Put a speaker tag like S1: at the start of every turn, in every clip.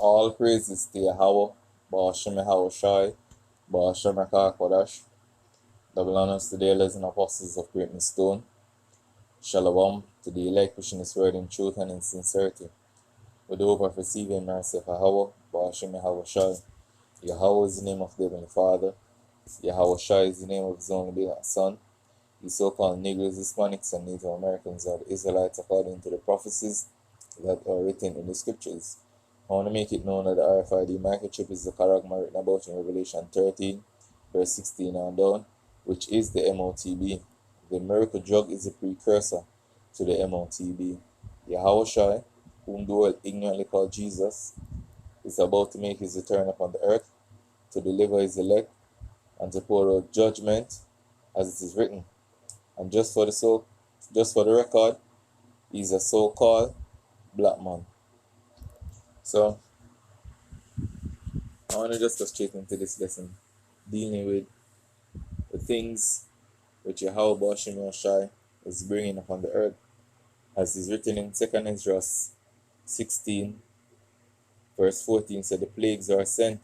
S1: All praises to Yahweh, Ba'ashem Yahweh Shai, Ba'ashem Rakah Kodash, double honors to the elders and apostles of Great Stone, Shalom to the elect pushing his word in truth and in sincerity, with the hope of receiving mercy of Yahweh, Ba'ashem Yahweh Shai. Yahweh is the name of the Heavenly Father, Yahweh Shai is the name of his only begotten Son. The so-called Negroes, Hispanics, and Native Americans are the Israelites according to the prophecies that are written in the scriptures. I want to make it known that the RFID microchip is the charagma written about in Revelation 13, verse 16 and down, which is the MOTB. The miracle drug is a precursor to the MOTB. Yahweh Shai, whom the world ignorantly called Jesus, is about to make his return upon the earth to deliver his elect and to pour out judgment as it is written. And just for the record, he's a so-called black man. So I want to just go straight into this lesson, dealing with the things which Yahweh Ba'ashem Yahushai is bringing upon the earth, as is written in 2 Esdras 16, verse 14, said the plagues are sent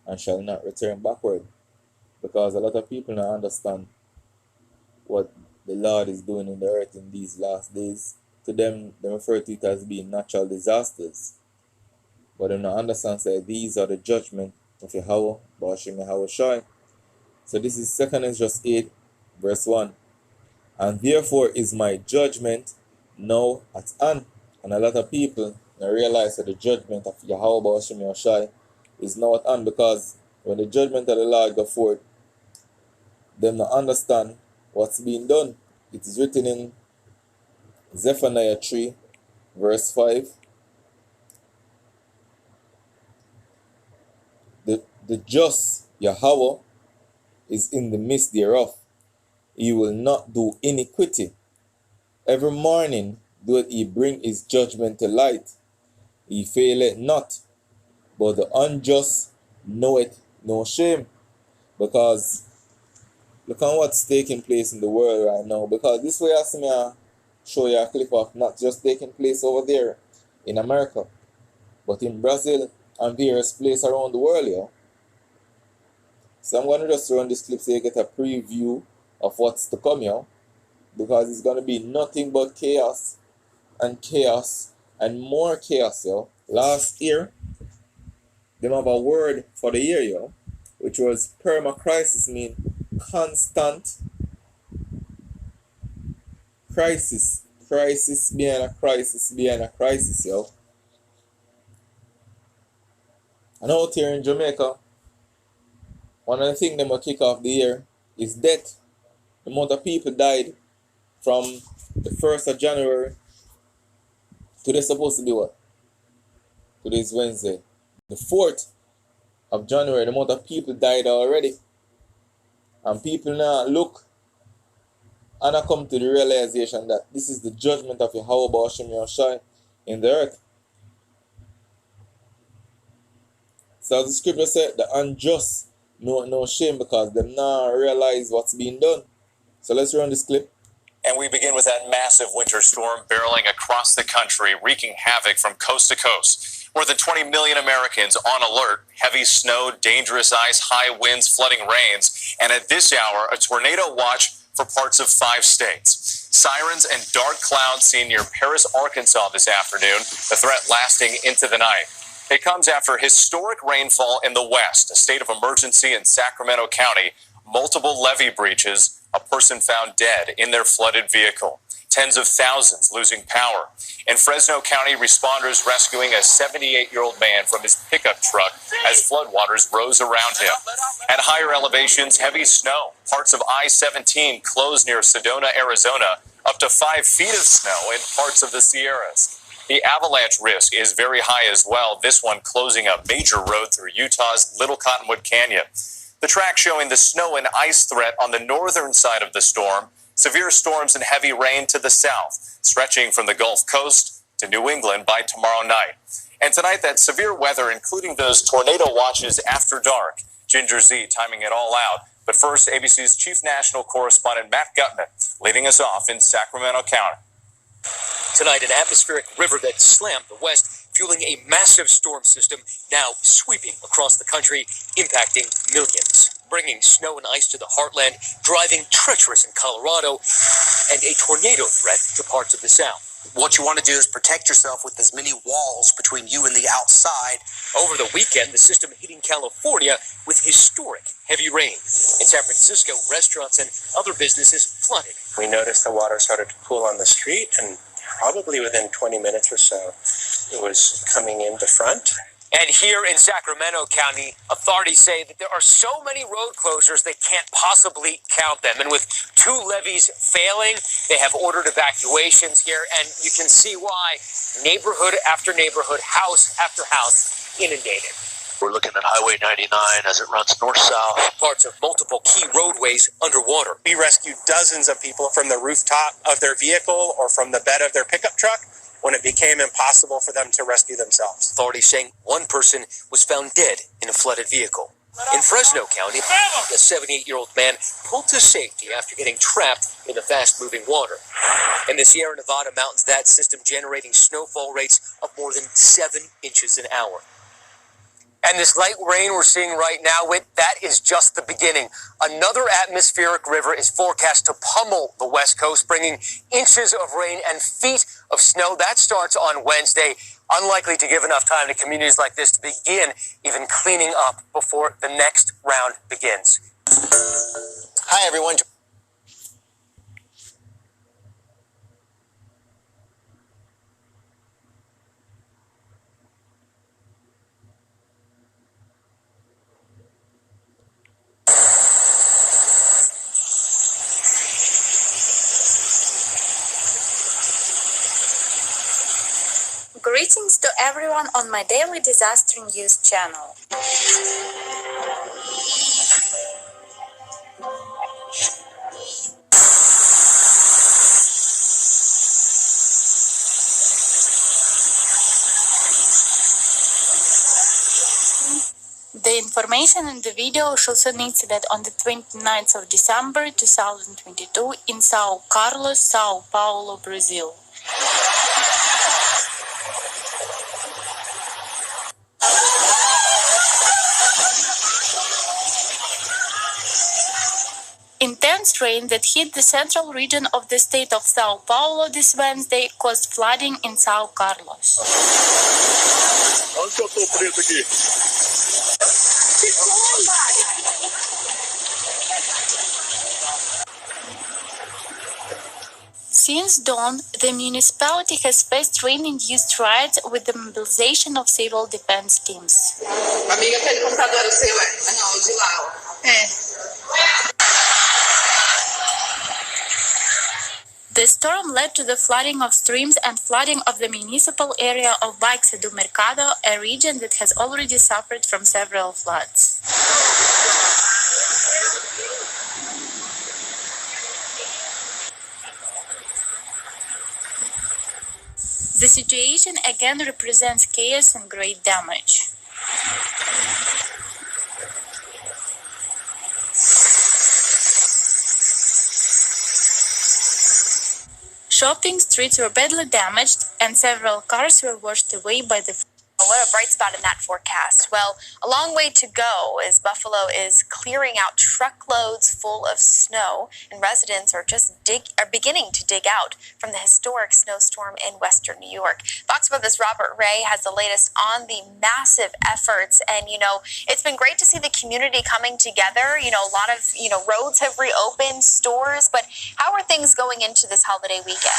S1: and shall not return backward, because a lot of people don't understand what the Lord is doing in the earth in these last days. To them, they refer to it as being natural disasters. But they don't understand that these are the judgment of Yahweh, Ba'ashem Yahweh Shai. So this is 2 Esdras 8, verse 1. And therefore is my judgment now at hand. And a lot of people realize that the judgment of Yahweh, Ba'ashem Yahweh Shai is now at hand, because when the judgment of the Lord go forth, they don't understand what's being done. It is written in Zephaniah 3, verse 5. The just Yahweh is in the midst thereof. He will not do iniquity. Every morning doeth he bring his judgment to light. He faileth not, but the unjust knoweth no shame. Because look at what's taking place in the world right now. Because this way I see me show you a clip of not just taking place over there in America, but in Brazil and various places around the world, yo. So I'm going to just run this clip so you get a preview of what's to come, yo. Because it's going to be nothing but chaos and more chaos, yo. Last year, they have a word for the year, yo, which was perma-crisis, mean constant crisis. Crisis behind a crisis behind a crisis, yo. And out here in Jamaica, one of the things that will kick off the year is death. The amount of people died from the 1st of January. Today's supposed to be what? Today's Wednesday. The 4th of January, the amount of people died already. And people now look and I come to the realization that this is the judgment of Yahweh Ba'ashem Yahushai in the earth. So as the scripture said, the unjust know no shame, because they now realize what's being done. So let's run this clip.
S2: And we begin with that massive winter storm barreling across the country, wreaking havoc from coast to coast. More than 20 million Americans on alert. Heavy snow, dangerous ice, high winds, flooding rains. And at this hour, a tornado watch for parts of 5 states. Sirens and dark clouds seen near Paris, Arkansas this afternoon, the threat lasting into the night. It comes after historic rainfall in the west, a state of emergency in Sacramento County, multiple levee breaches, a person found dead in their flooded vehicle, tens of thousands losing power. In Fresno County, responders rescuing a 78-year-old man from his pickup truck as floodwaters rose around him. At higher elevations, heavy snow. Parts of I-17 closed near Sedona, Arizona, up to 5 feet of snow in parts of the Sierras. The avalanche risk is very high as well, this one closing a major road through Utah's Little Cottonwood Canyon. The track showing the snow and ice threat on the northern side of the storm, severe storms and heavy rain to the south, stretching from the Gulf Coast to New England by tomorrow night. And tonight, that severe weather, including those tornado watches after dark. Ginger Z timing it all out. But first, ABC's chief national correspondent Matt Gutman leading us off in Sacramento County.
S3: Tonight, an atmospheric river that slammed the west fueling a massive storm system now sweeping across the country, impacting millions, bringing snow and ice to the heartland, driving treacherous in Colorado, and a tornado threat to parts of the South.
S4: What you want to do is protect yourself with as many walls between you and the outside.
S3: Over the weekend, the system hitting California with historic heavy rain. In San Francisco, restaurants and other businesses flooded.
S5: We noticed the water started to pool on the street, and probably within 20 minutes or so, it was coming in the front.
S3: And here in Sacramento County, authorities say that there are so many road closures they can't possibly count them. And with 2 levees failing, they have ordered evacuations here. And you can see why neighborhood after neighborhood, house after house inundated.
S6: We're looking at Highway 99 as it runs north-south.
S3: Parts of multiple key roadways underwater.
S5: We rescued dozens of people from the rooftop of their vehicle or from the bed of their pickup truck when it became impossible for them to rescue themselves.
S3: Authorities saying one person was found dead in a flooded vehicle. In Fresno County, a 78-year-old man pulled to safety after getting trapped in the fast-moving water. In the Sierra Nevada mountains, that system generating snowfall rates of more than 7 inches an hour. And this light rain we're seeing right now, that is just the beginning. Another atmospheric river is forecast to pummel the West Coast, bringing inches of rain and feet of snow. That starts on Wednesday. Unlikely to give enough time to communities like this to begin even cleaning up before the next round begins.
S4: Hi, everyone.
S7: Greetings to everyone on my daily disaster news channel. The information in the shows also an incident on the 29th of December 2022 in São Carlos, São Paulo, Brazil. Intense rain that hit the central region of the state of São Paulo this Wednesday caused flooding in São Carlos. Since dawn, the municipality has faced rain-induced riots with the mobilization of civil defense teams.
S8: Amiga, aquele computador é o seu, é? Não, de lá, ó.
S7: The storm led to the flooding of streams and flooding of the municipal area of Baixo do Mercado, a region that has already suffered from several floods. The situation again represents chaos and great damage. Shopping streets were badly damaged and several cars were washed away by the
S9: What a bright spot in that forecast. Well, a long way to go as Buffalo is clearing out truckloads full of snow, and residents are beginning to dig out from the historic snowstorm in western New York. Fox 5's Robert Ray has the latest on the massive efforts, and it's been great to see the community coming together. A lot of roads have reopened, stores, but how are things going into this holiday weekend?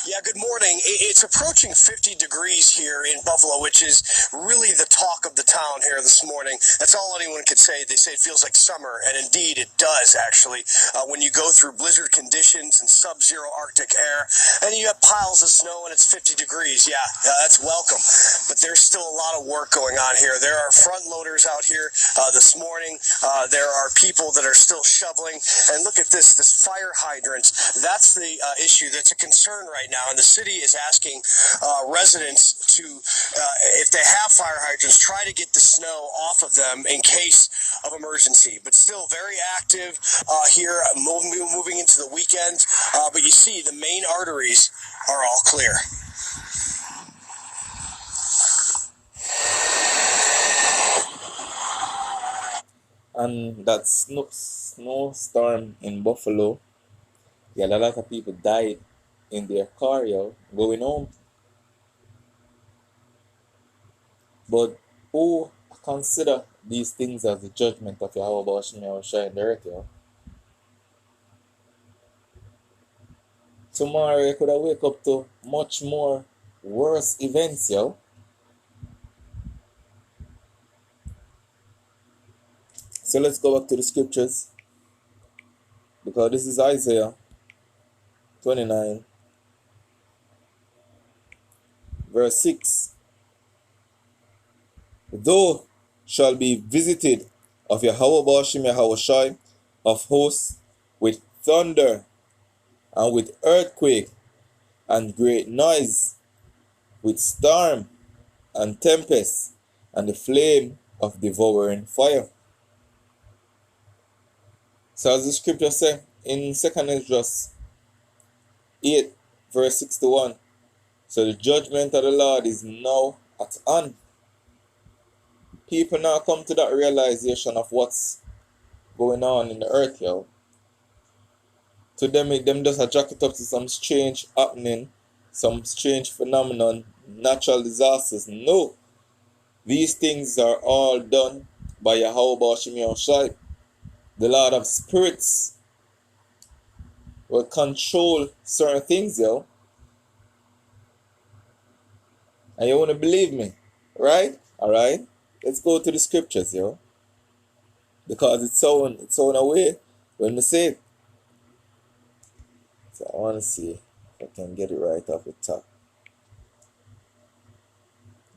S4: Yeah, good morning. It's approaching 50 degrees here in Buffalo, which is really the talk of the town here this morning. That's all anyone could say. They say it feels like summer, and indeed it does, actually. When you go through blizzard conditions and sub-zero Arctic air, and you have piles of snow and it's 50 degrees, that's welcome. But there's still a lot of work going on here. There are front loaders out here this morning. There are people that are still shoveling. And look at this fire hydrant. That's the issue that's a concern right now. And the city is asking residents to, if they have fire hydrants, try to get the snow off of them in case of emergency. But still very active here, moving into the weekend. But you see the main arteries are all clear.
S1: and that snowstorm in Buffalo, yeah, a lot of people died in their car, yo, going home. But who consider these things as the judgment of Yahweh Ba'ashim Yahushua in the earth, yo? Tomorrow you could have wake up to much more worse events, yo. So let's go back to the scriptures, because this is Isaiah 29, verse 6. Thou shall be visited of Yahweh Ba'ashim Yahushai of hosts with thunder and with earthquake and great noise, with storm and tempest and the flame of devouring fire. So as the scripture says in 2 Esdras 8, verse 61, so the judgment of the Lord is now at hand. People now come to that realization of what's going on in the earth, yo. To them just a jack it up to some strange happening, some strange phenomenon, natural disasters. No. These things are all done by Yahweh Ba'ashim Yahushai. The Lord of Spirits will control certain things, yo. And you want to believe me, right? Alright? Let's go to the scriptures, yo. Because it's so away when we say it. So I want to see if I can get it right off the top.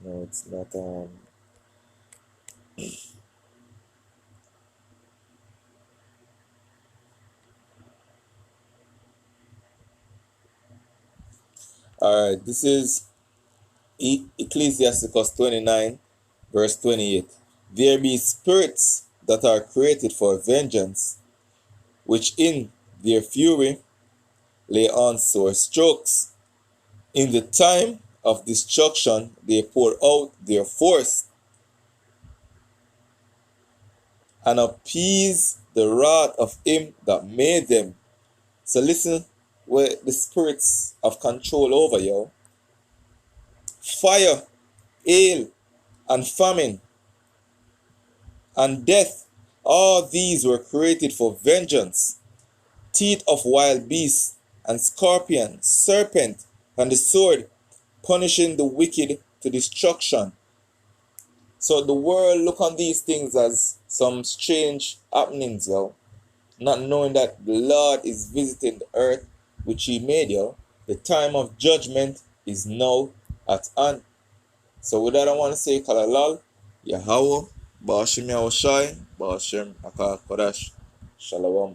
S1: No, it's not. Alright, this is Ecclesiasticus 29, verse 28. There be spirits that are created for vengeance, which in their fury lay on sore strokes. In the time of destruction they pour out their force, and appease the wrath of him that made them. So listen where the spirits have control over, yo. Fire, hail, and famine, and death, all these were created for vengeance. Teeth of wild beasts, and scorpion, serpent, and the sword, punishing the wicked to destruction. So the world look on these things as some strange happenings, yo. Not knowing that the Lord is visiting the earth which he made, yo. The time of judgment is now at hand. So with that I want to say Kalalal, Yahweh, Ba'ashim Yahushai, Ba'ashim Akal Kodash, Shalom.